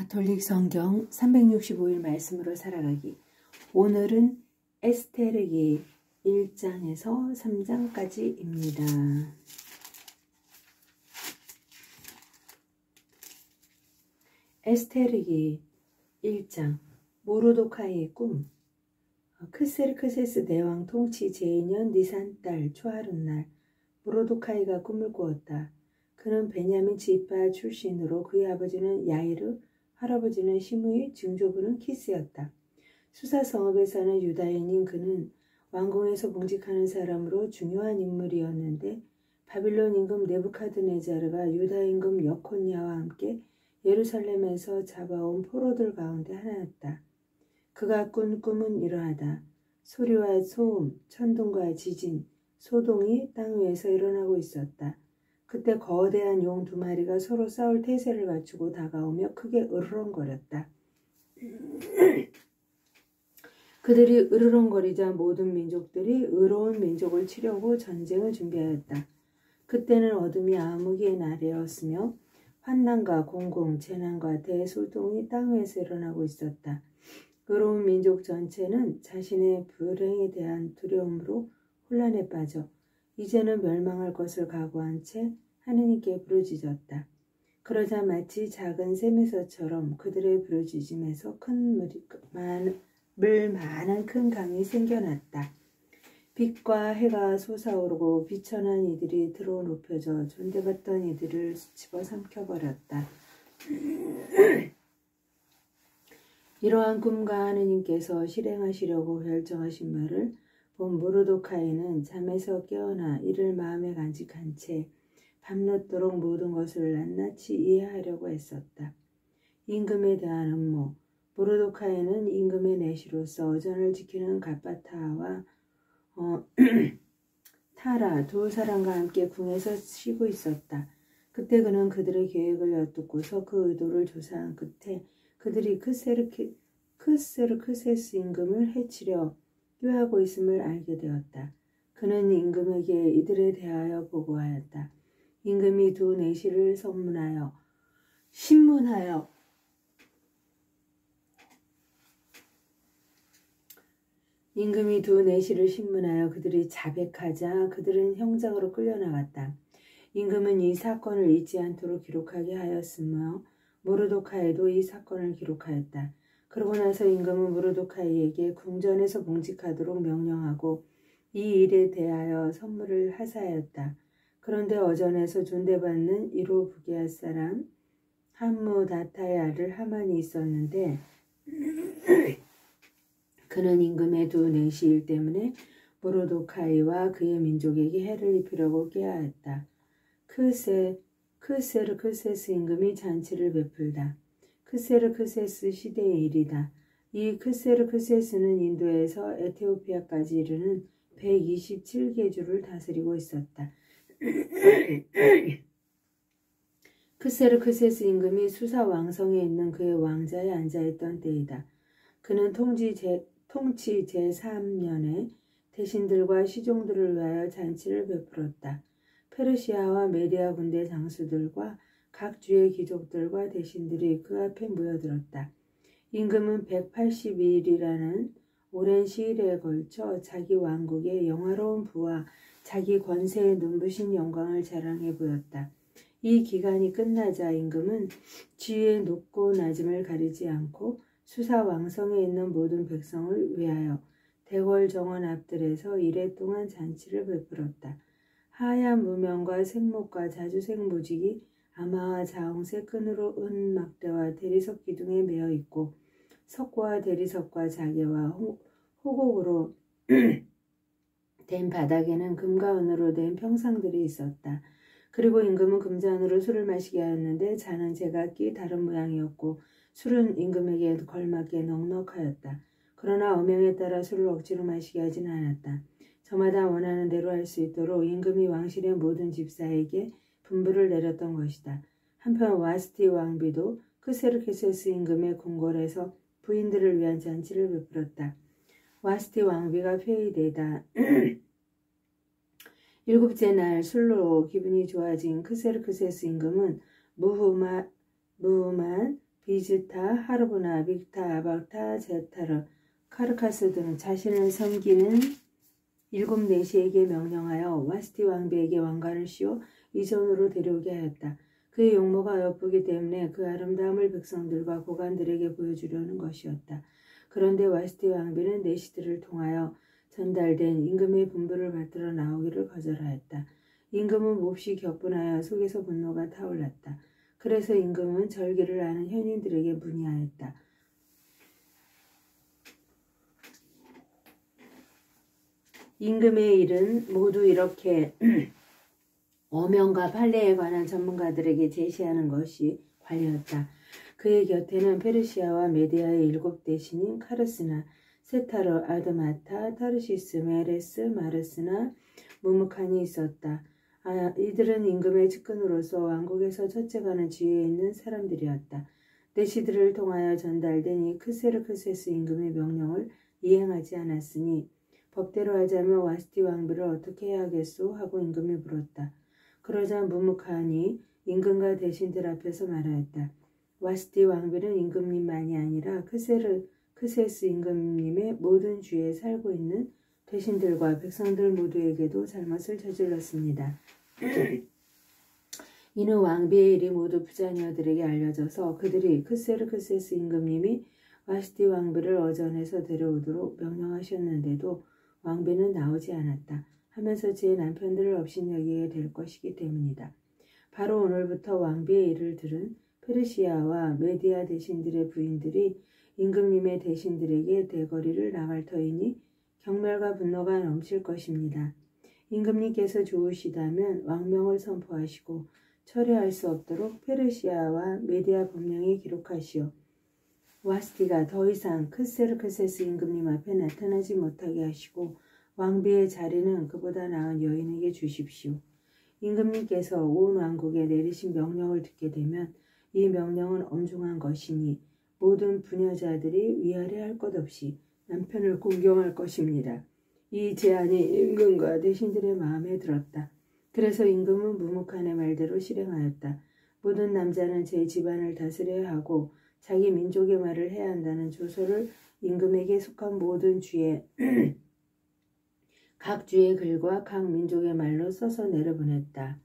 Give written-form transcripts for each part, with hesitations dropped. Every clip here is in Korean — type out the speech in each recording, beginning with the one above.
가톨릭 성경 365일 말씀으로 살아가기. 오늘은 에스테르기 1장에서 3장까지입니다. 에스테르기 1장 모르도카이의 꿈. 크세르크세스 대왕 통치 제2년 니산달 초하룻날 모르도카이가 꿈을 꾸었다. 그는 베냐민 지파 출신으로 그의 아버지는 야이르, 할아버지는 시므이, 증조부는 키스였다. 수사 성읍에 사는 유다인인 그는 왕궁에서 봉직하는 사람으로 중요한 인물이었는데 바빌론 임금 네부카드네자르가 유다 임금 여콘야와 함께 예루살렘에서 잡아온 포로들 가운데 하나였다. 그가 꾼 꿈은 이러하다. 소리와 소음, 천둥과 지진, 소동이 땅 위에서 일어나고 있었다. 그때 거대한 용 2마리가 서로 싸울 태세를 갖추고 다가오며 크게 으르렁거렸다. 그들이 으르렁거리자 모든 민족들이 의로운 민족을 치려고 전쟁을 준비하였다. 그때는 어둠이 암흑의 날이었으며 환난과 공공, 재난과 대소동이 땅 위에서 일어나고 있었다. 의로운 민족 전체는 자신의 불행에 대한 두려움으로 혼란에 빠져 이제는 멸망할 것을 각오한 채 하느님께 부르짖었다. 그러자 마치 작은 샘에서처럼 그들의 부르짖음에서 많은 큰 강이 생겨났다. 빛과 해가 솟아오르고 비천한 이들이 들어 높여져 존대받던 이들을 집어삼켜버렸다. 이러한 꿈과 하느님께서 실행하시려고 결정하신 말을 본 모르도카이는 잠에서 깨어나 이를 마음에 간직한 채 밤늦도록 모든 것을 낱낱이 이해하려고 애썼다. 임금에 대한 음모. 모르도카이는 임금의 내시로서 어전을 지키는 갑바타와 타라 두 사람과 함께 궁에서 쉬고 있었다. 그때 그는 그들의 계획을 엿듣고서 그 의도를 조사한 끝에 그들이 크세르크세스 임금을 해치려 꾀하고 있음을 알게 되었다. 그는 임금에게 이들에 대하여 보고하였다. 임금이 2 내시를 신문하여 그들이 자백하자 그들은 형장으로 끌려나갔다. 임금은 이 사건을 잊지 않도록 기록하게 하였으며 모르도카이도 이 사건을 기록하였다. 그러고 나서 임금은 모르도카이에게 궁전에서 봉직하도록 명령하고 이 일에 대하여 선물을 하사하였다. 그런데 어전에서 존대받는 이로부게아 사람 함무다타의 아들 하만이 있었는데 그는 임금의 2 내시일 때문에 모르도카이와 그의 민족에게 해를 입히려고 꾀하였다. 크세르크세스 임금이 잔치를 베풀다. 크세르크세스 시대의 일이다. 이 크세르크세스는 인도에서 에티오피아까지 이르는 127개 주를 다스리고 있었다. 크세르크세스 임금이 수사 왕성에 있는 그의 왕자에 앉아있던 때이다. 그는 통치 제3년에 대신들과 시종들을 위하여 잔치를 베풀었다. 페르시아와 메디아 군대 장수들과 각 주의 귀족들과 대신들이 그 앞에 모여들었다. 임금은 182일이라는 오랜 시일에 걸쳐 자기 왕국의 영화로운 부와 자기 권세의 눈부신 영광을 자랑해 보였다. 이 기간이 끝나자 임금은 지위의 높고 낮음을 가리지 않고 수사 왕성에 있는 모든 백성을 위하여 대궐 정원 앞들에서 이래 동안 잔치를 베풀었다. 하얀 무명과 생목과 자주색 무직이 아마와 자홍색 끈으로 은 막대와 대리석 기둥에 매어 있고 석고와 대리석과 자개와 호곡으로 된 바닥에는 금과 은으로 된 평상들이 있었다. 그리고 임금은 금잔으로 술을 마시게 하였는데 잔은 제각기 다른 모양이었고 술은 임금에게 걸맞게 넉넉하였다. 그러나 엄명에 따라 술을 억지로 마시게 하진 않았다. 저마다 원하는 대로 할 수 있도록 임금이 왕실의 모든 집사에게 분부를 내렸던 것이다. 한편 와스티 왕비도 크세르케세스 임금의 궁궐에서 부인들을 위한 잔치를 베풀었다. 와스티 왕비가 폐위되다 7째 날 술로 기분이 좋아진 크세르크세스 임금은 무후만 비즈타, 하르보나, 빅타, 아박타, 제타르, 카르카스 등 자신을 섬기는 7내시에게 명령하여 와스티 왕비에게 왕관을 씌워 이전으로 데려오게 하였다. 그의 용모가 엿보기 때문에 그 아름다움을 백성들과 고관들에게 보여주려는 것이었다. 그런데 와스티 왕비는 내시들을 통하여 전달된 임금의 분부를 받들어 나오기를 거절하였다. 임금은 몹시 격분하여 속에서 분노가 타올랐다. 그래서 임금은 절기를 아는 현인들에게 문의하였다. 임금의 일은 모두 이렇게 어명과 판례에 관한 전문가들에게 제시하는 것이 관리였다. 그의 곁에는 페르시아와 메디아의 7대신인 카르스나, 세타르, 아드마타, 타르시스, 메레스, 마르스나, 무무칸이 있었다. 이들은 임금의 측근으로서 왕국에서 첫째가는 지위에 있는 사람들이었다. 내시들을 통하여 전달된 이 크세르크세스 임금의 명령을 이행하지 않았으니 법대로 하자면 와스티 왕비를 어떻게 해야겠소? 하고 임금이 물었다. 그러자 무무칸이 임금과 대신들 앞에서 말하였다. 와스티 왕비는 임금님만이 아니라 크세스 임금님의 모든 주에 살고 있는 대신들과 백성들 모두에게도 잘못을 저질렀습니다. 이는 왕비의 일이 모두 부자녀들에게 알려져서 그들이 크세르크세스 임금님이 와스티 왕비를 어전에서 데려오도록 명령하셨는데도 왕비는 나오지 않았다 하면서 제 남편들을 업신여기게 될 것이기 때문이다. 바로 오늘부터 왕비의 일을 들은 페르시아와 메디아 대신들의 부인들이 임금님의 대신들에게 대거리를 나갈 터이니 경멸과 분노가 넘칠 것입니다. 임금님께서 좋으시다면 왕명을 선포하시고 철회할 수 없도록 페르시아와 메디아 법령에 기록하시오. 와스티가 더 이상 크세르크세스 임금님 앞에 나타나지 못하게 하시고 왕비의 자리는 그보다 나은 여인에게 주십시오. 임금님께서 온 왕국에 내리신 명령을 듣게 되면 이 명령은 엄중한 것이니 모든 부녀자들이 위아래할 것 없이 남편을 공경할 것입니다. 이 제안이 임금과 대신들의 마음에 들었다. 그래서 임금은 무무칸의 말대로 실행하였다. 모든 남자는 제 집안을 다스려야 하고 자기 민족의 말을 해야 한다는 조서를 임금에게 속한 모든 주에 각 주의 글과 각 민족의 말로 써서 내려보냈다.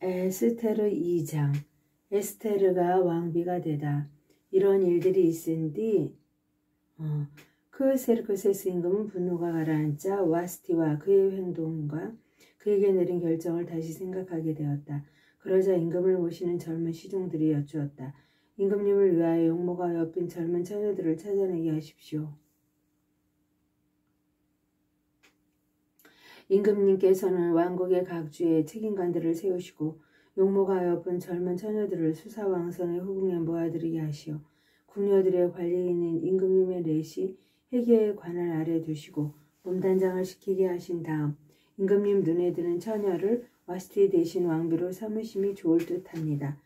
에스테르 2장. 에스테르가 왕비가 되다. 이런 일들이 있은 뒤 크세르크세스 임금은 분노가 가라앉자 와스티와 그의 행동과 그에게 내린 결정을 다시 생각하게 되었다. 그러자 임금을 모시는 젊은 시종들이 여쭈었다. 임금님을 위하여 용모가 엿빈 젊은 처녀들을 찾아내게 하십시오. 임금님께서는 왕국의 각 주에 책임관들을 세우시고 용모가 엿본 젊은 처녀들을 수사왕성의 후궁에 모아들이게 하시어 궁녀들의 관리인인 임금님의 넷이 회계의 관할 아래 두시고 몸단장을 시키게 하신 다음 임금님 눈에 드는 처녀를 와스티 대신 왕비로 삼으심이 좋을 듯합니다.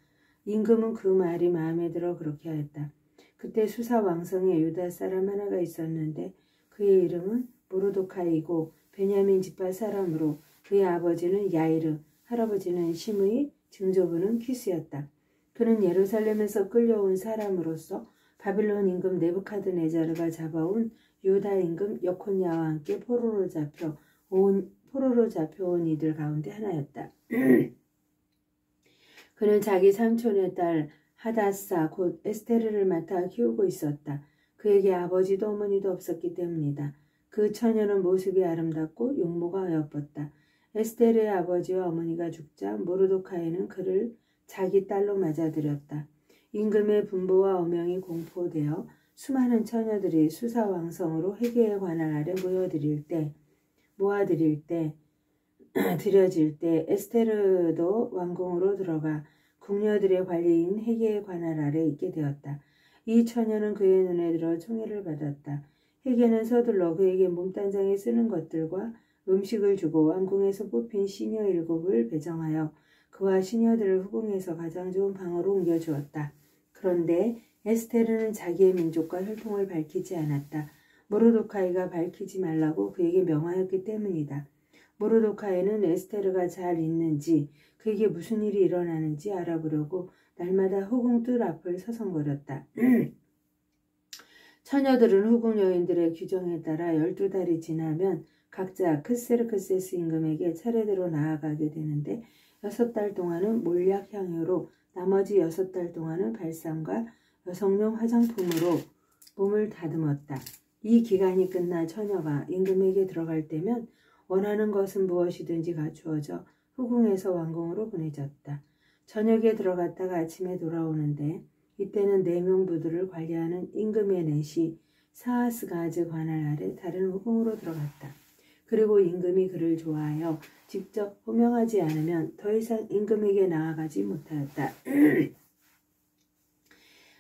임금은 그 말이 마음에 들어 그렇게 하였다. 그때 수사왕성에 유다 사람 하나가 있었는데 그의 이름은 모르도카이고 베냐민 지파 사람으로 그의 아버지는 야이르, 할아버지는 시므이, 증조부는 퀴스였다. 그는 예루살렘에서 끌려온 사람으로서 바빌론 임금 네부카드네자르가 잡아온 유다 임금 여콘야와 함께 포로로 잡혀온 이들 가운데 하나였다. 그는 자기 삼촌의 딸 하다사 곧 에스테르를 맡아 키우고 있었다. 그에게 아버지도 어머니도 없었기 때문이다. 그 처녀는 모습이 아름답고 용모가 예뻤다. 에스테르의 아버지와 어머니가 죽자 모르도카이는 그를 자기 딸로 맞아들였다. 임금의 분부와 어명이 공포되어 수많은 처녀들이 수사왕성으로 회계의 관할 아래 드려질 때 에스테르도 왕궁으로 들어가 궁녀들의 관리인 회계의 관할 아래 있게 되었다. 이 처녀는 그의 눈에 들어 총애를 받았다. 회계는 서둘러 그에게 몸단장에 쓰는 것들과 음식을 주고 왕궁에서 뽑힌 시녀 7을 배정하여 그와 시녀들을 후궁에서 가장 좋은 방으로 옮겨주었다. 그런데 에스테르는 자기의 민족과 혈통을 밝히지 않았다. 모르도카이가 밝히지 말라고 그에게 명하였기 때문이다. 모르도카이는 에스테르가 잘 있는지 그에게 무슨 일이 일어나는지 알아보려고 날마다 후궁 뜰 앞을 서성거렸다. 처녀들은 후궁 여인들의 규정에 따라 12달이 지나면 각자 크세르크세스 임금에게 차례대로 나아가게 되는데 6달 동안은 몰약 향유로 나머지 6달 동안은 발상과 여성용 화장품으로 몸을 다듬었다. 이 기간이 끝나 처녀가 임금에게 들어갈 때면 원하는 것은 무엇이든지 갖추어져 후궁에서 왕궁으로 보내졌다. 저녁에 들어갔다가 아침에 돌아오는데 이때는 4명 부두를 관리하는 임금의 넷이 사하스가즈 관할 아래 다른 후궁으로 들어갔다. 그리고 임금이 그를 좋아하여 직접 호명하지 않으면 더 이상 임금에게 나아가지 못하였다.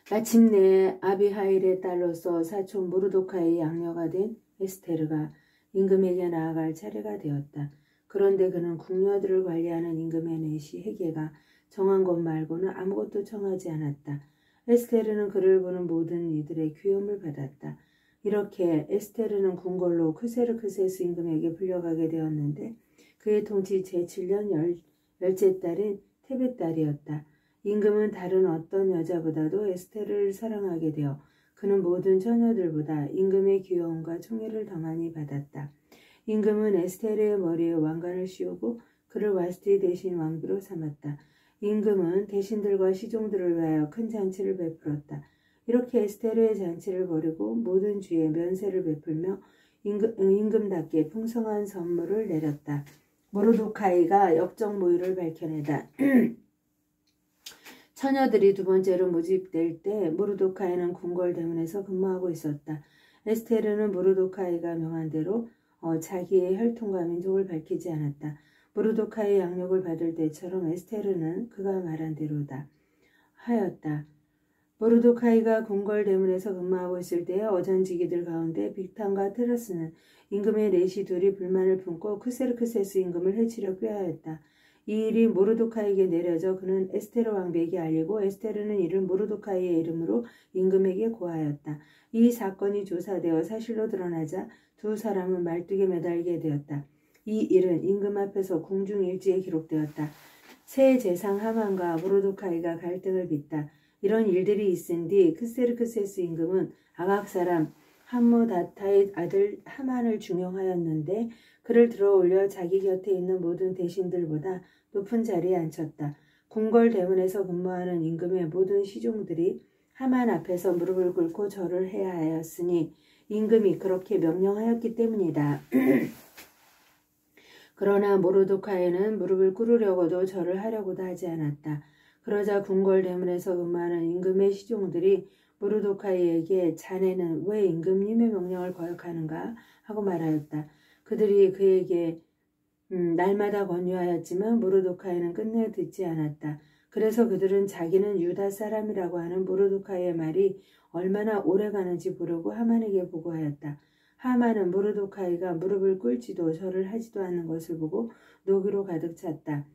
마침내 아비하일의 딸로서 사촌 무르도카의 양녀가 된 에스테르가 임금에게 나아갈 차례가 되었다. 그런데 그는 궁녀들을 관리하는 임금의 넷이 헤게가 정한 것 말고는 아무것도 청하지 않았다. 에스테르는 그를 보는 모든 이들의 귀염을 받았다. 이렇게 에스테르는 궁궐로 크세르크세스 임금에게 불려가게 되었는데 그의 통치 제7년 열째 딸인 테벳 딸이었다. 임금은 다른 어떤 여자보다도 에스테르를 사랑하게 되어 그는 모든 처녀들보다 임금의 귀여움과 총애를 더 많이 받았다. 임금은 에스테르의 머리에 왕관을 씌우고 그를 와스티 대신 왕비로 삼았다. 임금은 대신들과 시종들을 위하여 큰 잔치를 베풀었다. 이렇게 에스테르의 잔치를 벌이고 모든 주에 면세를 베풀며 임금답게 풍성한 선물을 내렸다. 모르도카이가 역적 모의를 밝혀내다. 처녀들이 두 번째로 모집될 때 모르도카이는 궁궐 대문에서 근무하고 있었다. 에스테르는 모르도카이가 명한 대로 자기의 혈통과 민족을 밝히지 않았다. 모르도카이의 양육을 받을 때처럼 에스테르는 그가 말한 대로다 하였다. 모르도카이가 궁궐 대문에서 근무하고 있을 때에 어전지기들 가운데 빅탄과 테라스는 임금의 넷이 둘이 불만을 품고 크세르크세스 임금을 해치려 꾀하였다. 이 일이 모르도카이에게 내려져 그는 에스테르 왕비에게 알리고 에스테르는 이를 모르도카이의 이름으로 임금에게 고하였다. 이 사건이 조사되어 사실로 드러나자 두 사람은 말뚝에 매달리게 되었다. 이 일은 임금 앞에서 궁중일지에 기록되었다. 새 제상 하만과 모르도카이가 갈등을 빚다. 이런 일들이 있은 뒤 크세르크세스 임금은 아각 사람 함무다타의 아들 하만을 중용하였는데 그를 들어올려 자기 곁에 있는 모든 대신들보다 높은 자리에 앉혔다. 궁궐 대문에서 근무하는 임금의 모든 시종들이 하만 앞에서 무릎을 꿇고 절을 해야 하였으니 임금이 그렇게 명령하였기 때문이다. 그러나 모르도카이는 무릎을 꿇으려고도 절을 하려고도 하지 않았다. 그러자 궁궐 대문에서 근무하는 임금의 시종들이 모르도카이에게 자네는 왜 임금님의 명령을 거역하는가 하고 말하였다. 그들이 그에게 날마다 권유하였지만 모르도카이는 끝내 듣지 않았다. 그래서 그들은 자기는 유다 사람이라고 하는 모르도카이의 말이 얼마나 오래가는지 보려고 하만에게 보고하였다. 하만은 모르도카이가 무릎을 꿇지도 절을 하지도 않는 것을 보고 노기로 가득 찼다.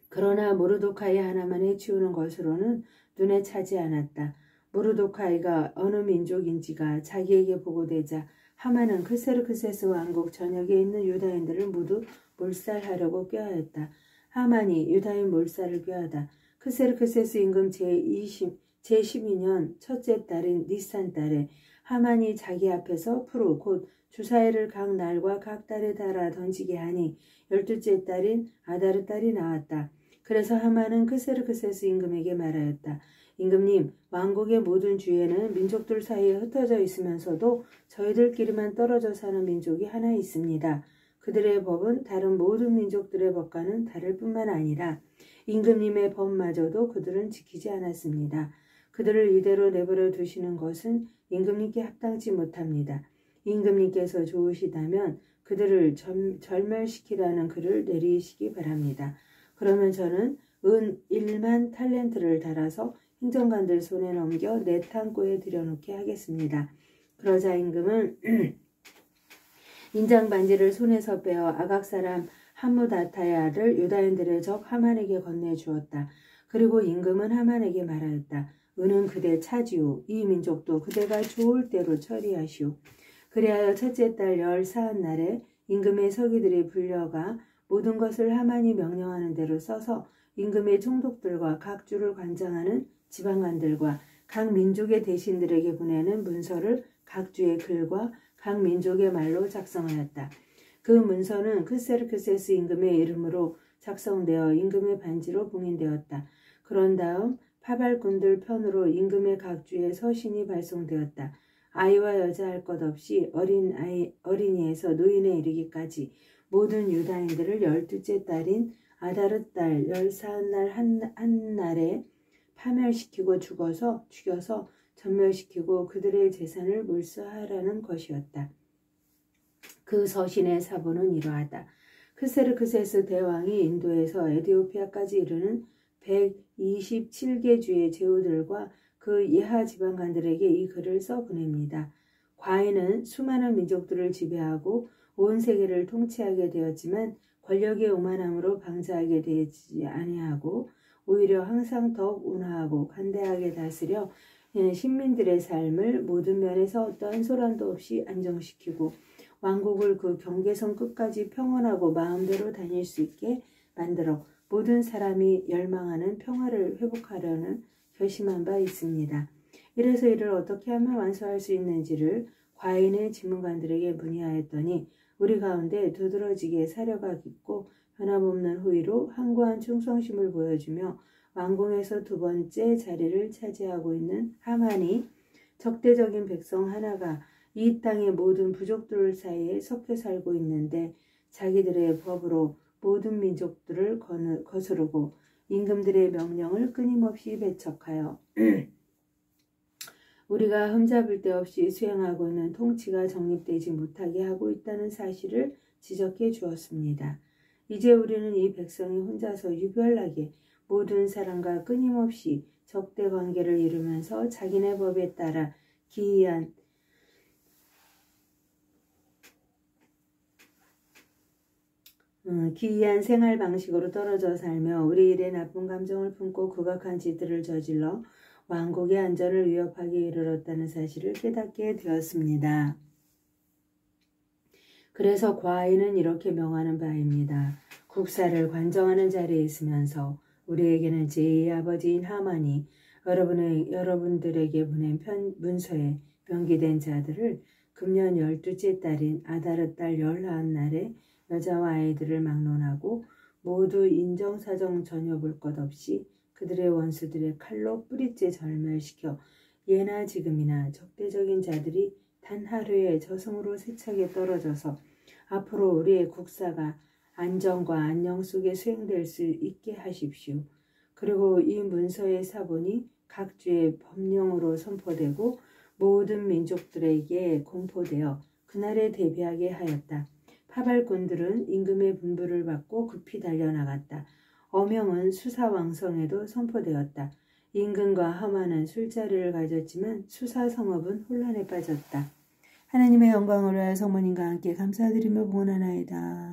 그러나 모르도카이 하나만 해치우는 것으로는 눈에 차지 않았다. 모르도카이가 어느 민족인지가 자기에게 보고되자 하만은 크세르크세스 왕국 전역에 있는 유다인들을 모두 몰살하려고 꾀하였다. 하만이 유다인 몰살을 꾀하다. 크세르크세스 임금 제12년 첫째 달인 니산 달에 하만이 자기 앞에서 푸르 곧 주사위를 각 날과 각 달에 달아 던지게 하니 12째 달인 아다르 달이 나왔다. 그래서 하만은 크세르크세스 임금에게 말하였다. 임금님, 왕국의 모든 주에는 민족들 사이에 흩어져 있으면서도 저희들끼리만 떨어져 사는 민족이 하나 있습니다. 그들의 법은 다른 모든 민족들의 법과는 다를 뿐만 아니라 임금님의 법마저도 그들은 지키지 않았습니다. 그들을 이대로 내버려 두시는 것은 임금님께 합당치 못합니다. 임금님께서 좋으시다면 그들을 절멸시키라는 글을 내리시기 바랍니다. 그러면 저는 은 1만 탈렌트를 달아서 행정관들 손에 넘겨 내 창고에 들여놓게 하겠습니다. 그러자 임금은 인장반지를 손에서 빼어 아각 사람 함무다타의 아들 유다인들의 적 하만에게 건네주었다. 그리고 임금은 하만에게 말하였다. 은은 그대 차지오. 이 민족도 그대가 좋을 대로 처리하시오. 그리하여 첫째 달 14날에 임금의 서기들이 불려가 모든 것을 하만이 명령하는 대로 써서 임금의 총독들과 각 주를 관장하는 지방관들과 각 민족의 대신들에게 보내는 문서를 각 주의 글과 각 민족의 말로 작성하였다. 그 문서는 크세르크세스 임금의 이름으로 작성되어 임금의 반지로 봉인되었다. 그런 다음 파발꾼들 편으로 임금의 각 주에 서신이 발송되었다. 아이와 여자 할 것 없이 어린이에서 노인에 이르기까지 모든 유다인들을 12째 달인 아다르 달 14날 한 날에 파멸시키고 죽여서 전멸시키고 그들의 재산을 몰수하라는 것이었다. 그 서신의 사본은 이러하다. 크세르크세스 대왕이 인도에서 에디오피아까지 이르는 127개 주의 제후들과 그 예하 지방관들에게 이 글을 써보냅니다. 과인은 수많은 민족들을 지배하고 온 세계를 통치하게 되었지만 권력의 오만함으로 방자하게 되지 아니하고 오히려 항상 더욱 온화하고 관대하게 다스려 신민들의 삶을 모든 면에서 어떠한 소란도 없이 안정시키고 왕국을 그 경계선 끝까지 평온하고 마음대로 다닐 수 있게 만들어 모든 사람이 열망하는 평화를 회복하려는 결심한 바 있습니다. 이래서 이를 어떻게 하면 완수할 수 있는지를 과인의 지문관들에게 문의하였더니 우리 가운데 두드러지게 사려가 깊고 변함없는 호의로 항고한 충성심을 보여주며 왕궁에서 2번째 자리를 차지하고 있는 하만이 적대적인 백성 하나가 이 땅의 모든 부족들 사이에 섞여 살고 있는데 자기들의 법으로 모든 민족들을 거스르고 임금들의 명령을 끊임없이 배척하여 우리가 흠잡을 데 없이 수행하고 있는 통치가 정립되지 못하게 하고 있다는 사실을 지적해 주었습니다. 이제 우리는 이 백성이 혼자서 유별나게 모든 사람과 끊임없이 적대 관계를 이루면서 자기네 법에 따라 기이한 생활 방식으로 떨어져 살며 우리 일에 나쁜 감정을 품고 극악한 짓들을 저질러 왕국의 안전을 위협하게 이르렀다는 사실을 깨닫게 되었습니다. 그래서 과인은 이렇게 명하는 바입니다. 국사를 관정하는 자리에 있으면서 우리에게는 제2의 아버지인 하만이 여러분들에게 보낸 문서에 명기된 자들을 금년 12째 달인 아다르 달 14날에 여자와 아이들을 막론하고 모두 인정사정 전혀 볼 것 없이 그들의 원수들의 칼로 뿌리째 절멸시켜 예나 지금이나 적대적인 자들이 단 하루에 저승으로 세차게 떨어져서 앞으로 우리의 국사가 안정과 안녕 속에 수행될 수 있게 하십시오. 그리고 이 문서의 사본이 각 주의 법령으로 선포되고 모든 민족들에게 공포되어 그날에 대비하게 하였다. 파발꾼들은 임금의 분부를 받고 급히 달려나갔다. 어명은 수사왕성에도 선포되었다. 임금과 하만은 술자리를 가졌지만 수사성읍은 혼란에 빠졌다. 하나님의 영광을 위하여 성모님과 함께 감사드리며 봉헌하나이다.